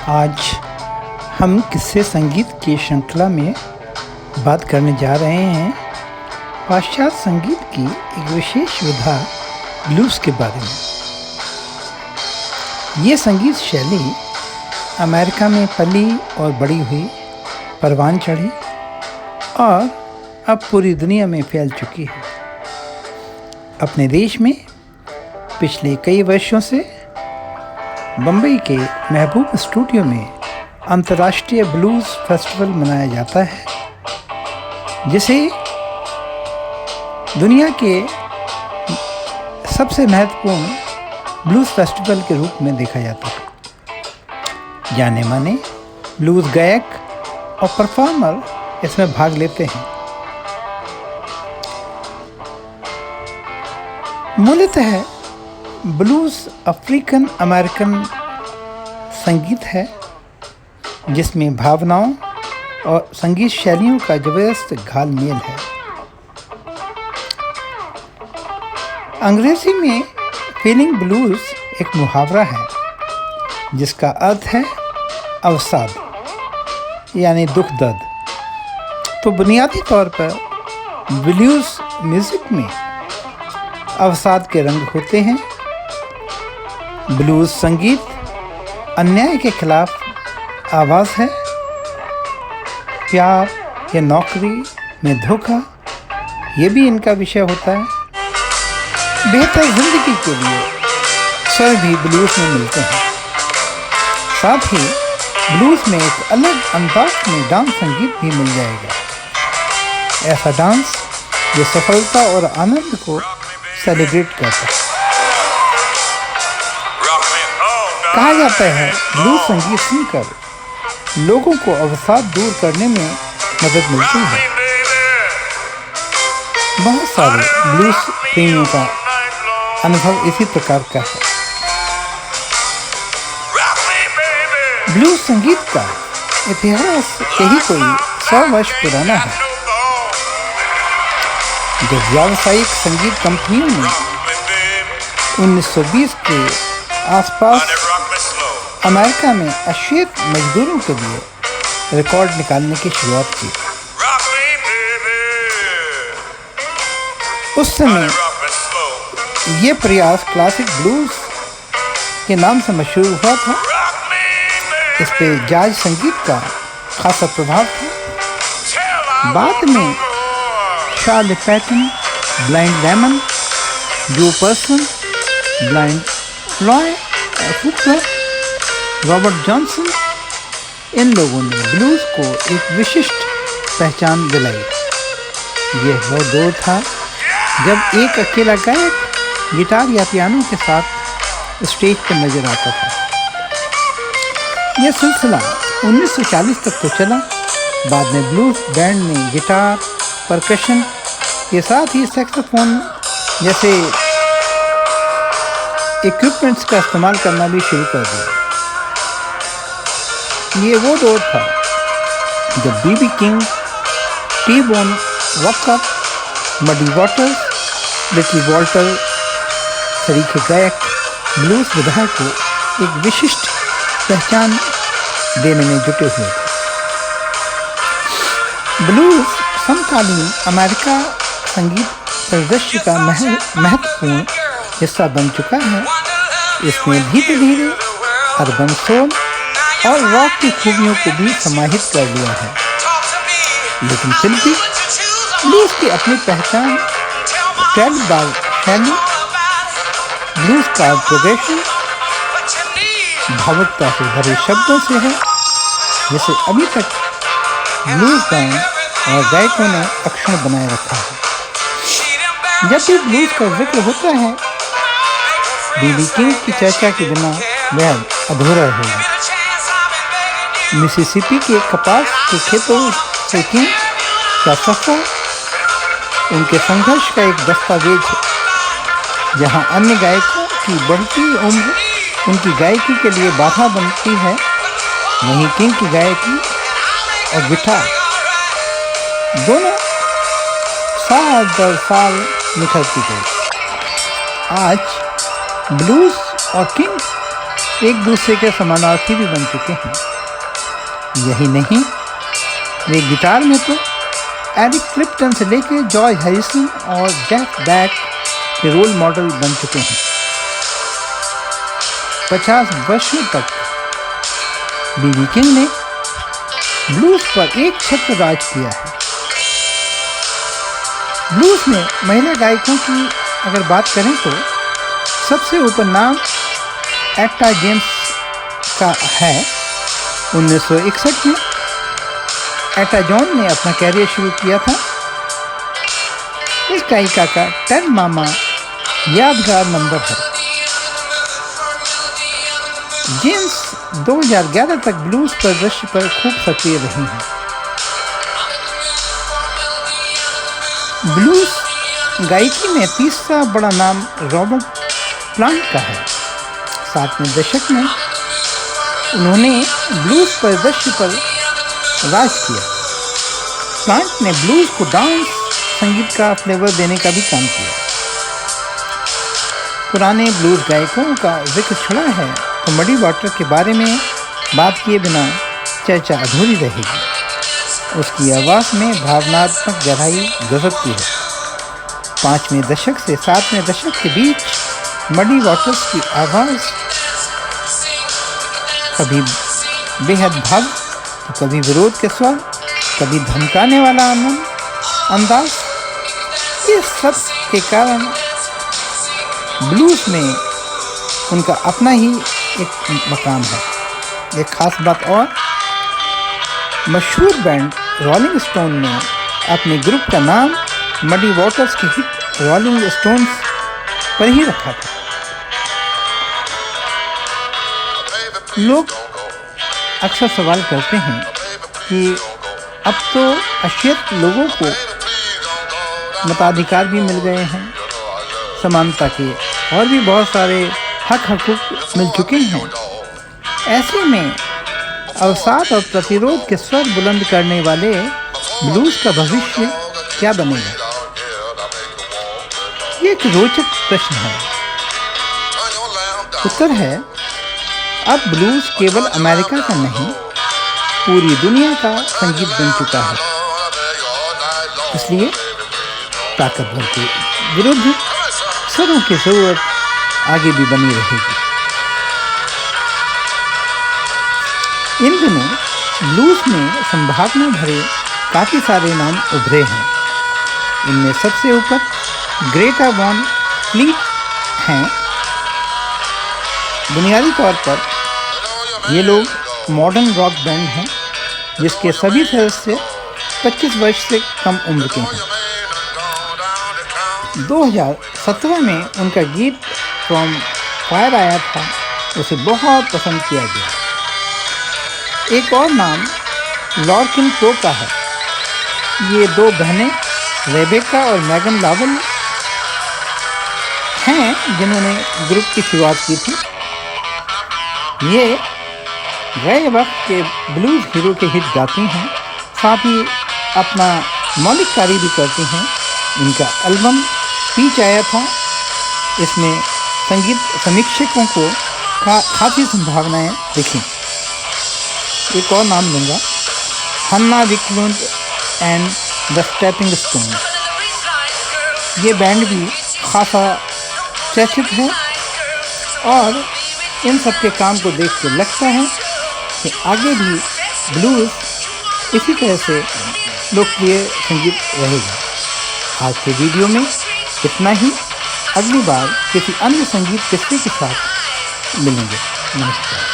आज हम किस्से संगीत की श्रृंखला में बात करने जा रहे हैं पाश्चात्य संगीत की एक विशेष विधा ब्लूज़ के बारे में। ये संगीत शैली अमेरिका में पली और बड़ी हुई, परवान चढ़ी और अब पूरी दुनिया में फैल चुकी है। अपने देश में पिछले कई वर्षों से बम्बई के महबूब स्टूडियो में अंतर्राष्ट्रीय ब्लूज़ फेस्टिवल मनाया जाता है, जिसे दुनिया के सबसे महत्वपूर्ण ब्लूज़ फेस्टिवल के रूप में देखा जाता है। जाने माने ब्लूज़ गायक और परफॉर्मर इसमें भाग लेते हैं। मूलतः ब्लूज़ अफ्रीकन अमेरिकन संगीत है, जिसमें भावनाओं और संगीत शैलियों का जबरदस्त घालमेल है। अंग्रेजी में फीलिंग ब्लूज़ एक मुहावरा है जिसका अर्थ है अवसाद यानी दुख दर्द। तो बुनियादी तौर पर ब्लूज़ म्यूज़िक में अवसाद के रंग होते हैं। ब्लूज़ संगीत अन्याय के खिलाफ आवाज़ है। प्यार या नौकरी में धोखा ये भी इनका विषय होता है। बेहतर जिंदगी के लिए स्वर भी ब्लूज़ में मिलते हैं। साथ ही ब्लूज़ में एक अलग अंदाज में डांस संगीत भी मिल जाएगा। ऐसा डांस जो सफलता और आनंद को सेलिब्रेट करता है। कहा जाता है ब्लूज़ संगीत सुनकर लोगों को अवसाद दूर करने में मदद मिलती है। बहुत सारे ब्लूज़ प्रेमियों का अनुभव इसी प्रकार का है। ब्लूज़ संगीत का इतिहास यही कोई 100 वर्ष पुराना है, जब व्यावसायिक संगीत कंपनियों ने 1920 के आसपास अमेरिका में अश्वेत मजदूरों के लिए रिकॉर्ड निकालने की शुरुआत की। उस समय ये प्रयास क्लासिक ब्लूज़ के नाम से मशहूर हुआ था। इस पे जाज संगीत का खासा प्रभाव था। बाद में चार्ली पैटन, ब्लाइंड लेमन, जो पर्सन, ब्लाइंड फ्लॉय फुकलर, रॉबर्ट जॉनसन, इन लोगों ने ब्लूज़ को एक विशिष्ट पहचान दिलाई। यह वो दौर था जब एक अकेला गायक गिटार या पियानो के साथ स्टेज पर नजर आता था। यह सिलसिला 1940 तक तो चला। बाद में ब्लूज़ बैंड ने गिटार, परकशन के साथ ही सैक्सोफोन जैसे इक्विपमेंट्स का इस्तेमाल करना भी शुरू कर दिया। ये वो दौर था जब BB King, T Bone Walker, Muddy Waters, Little Walter तरीके गायक ब्लूज़ विधा को एक विशिष्ट पहचान देने में जुटे हुए थे। ब्लूज़ समकालीन अमेरिका संगीत परिदृश्य का महत्वपूर्ण हिस्सा बन चुका है। इसने धीरे धीरे अर्बन सोल और रॉक की खूबियों को भी समाहित कर लिया है, लेकिन फिर भी ब्लूज़ की अपनी पहचान ट्रेड बार शैली, ब्लूज़ का प्रोग्रेशन, भावुकता से भरे शब्दों से है, जिसे अभी तक ब्लूज़ बैंड और गायकों ने अक्षुण्ण बनाए रखा है। जब भी ब्लूज़ का जिक्र होता है, बीबी किंग की चर्चा के बिना वह अधूरा रहेगा। मिसिसिपी के कपास के खेतों से किंग का सफर उनके संघर्ष का एक दस्तावेज है। जहां अन्य गायकों की बढ़ती उम्र उनकी गायकी के लिए बाधा बनती है, वहीं किंग की गायकी और गिटार दोनों साल दर साल निखरती गई। आज ब्लूज़ और किंग एक दूसरे के समानार्थी भी बन चुके हैं। यही नहीं, वे गिटार में तो एरिक क्लिप्टन से लेकर जॉर्ज हैरिसन और जेफ बैक के रोल मॉडल बन चुके हैं। 50 वर्षों तक बी.बी. किंग ने ब्लूज पर एक छत्र राज किया है। ब्लूज में महिला गायकों की अगर बात करें तो सबसे ऊपर नाम एट्टा जेम्स का है। 1961 में एट्टा जॉन ने अपना कैरियर शुरू किया था। इस गायिका का 10 मामा यादगार नंबर है। जेम्स 2011 तक ब्लूज परिदृश्य पर खूब सक्रिय रही हैं। ब्लूज गायकी में तीसरा बड़ा नाम रॉबर्ट प्लांट का है। 60वें दशक में उन्होंने ब्लूज परिदृश्य पर राज किया। प्लांट ने ब्लूज को डांस संगीत का फ्लेवर देने का भी काम किया। पुराने ब्लूज गायकों का जिक्र छड़ा है तो मडी वाटर के बारे में बात किए बिना चर्चा अधूरी रहेगी। उसकी आवाज़ में भावनात्मक गहराई गजब की है। 5वें दशक से 7वें दशक के बीच मडी वाटर्स की आवाज़ कभी बेहद भाव तो कभी विरोध के स्वर, कभी धमकाने वाला अंदाज, इस सब के कारण ब्लूज में उनका अपना ही एक मकाम है। एक खास बात और, मशहूर बैंड रोलिंग स्टोन ने अपने ग्रुप का नाम मडी वाटर्स की हिट रोलिंग स्टोन्स पर ही रखा था। लोग अक्सर सवाल करते हैं कि अब तो अशिक्षित लोगों को मताधिकार भी मिल गए हैं, समानता के और भी बहुत सारे हकूक़ मिल चुके हैं। ऐसे में अवसाद और प्रतिरोध के स्वर बुलंद करने वाले ब्लूज का भविष्य क्या बनेगा? ये एक रोचक प्रश्न है। उत्तर है, अब ब्लूज केवल अमेरिका का नहीं, पूरी दुनिया का संगीत बन चुका है। इसलिए ताकतवर के विरुद्ध स्वरों की जरूरत आगे भी बनी रहेगी। इन दिनों ब्लूज में संभावना भरे काफ़ी सारे नाम उभरे हैं। इनमें सबसे ऊपर ग्रेटा वॉन फ्लीट हैं। बुनियादी तौर पर ये लोग मॉडर्न रॉक बैंड हैं जिसके सभी सदस्य 25 वर्ष से कम उम्र के हैं। 2017 में उनका गीत फ्रॉम फायर आया था, उसे बहुत पसंद किया गया। एक और नाम लॉर्किन प्रो का है। ये दो बहनें रेबेका और मैगन लावल हैं जिन्होंने ग्रुप की शुरुआत की थी। ये गए वक्त के ब्लूज हीरो के हिट गाती हैं, साथ ही अपना मौलिक कार्य भी करती हैं। इनका एल्बम पीच आया था। इसमें संगीत समीक्षकों को खासी संभावनाएं दिखीं। एक और नाम लूँगा, हन्ना विक्लुंड एंड द स्टेपिंग स्टोन्स। ये बैंड भी खासा चर्चित है और इन सब के काम को देख के लगता है कि आगे भी ब्लूज इसी तरह से लोकप्रिय संगीत रहेगा। आज के वीडियो में इतना ही। अगली बार किसी अन्य संगीत किस्से के साथ मिलेंगे। नमस्कार।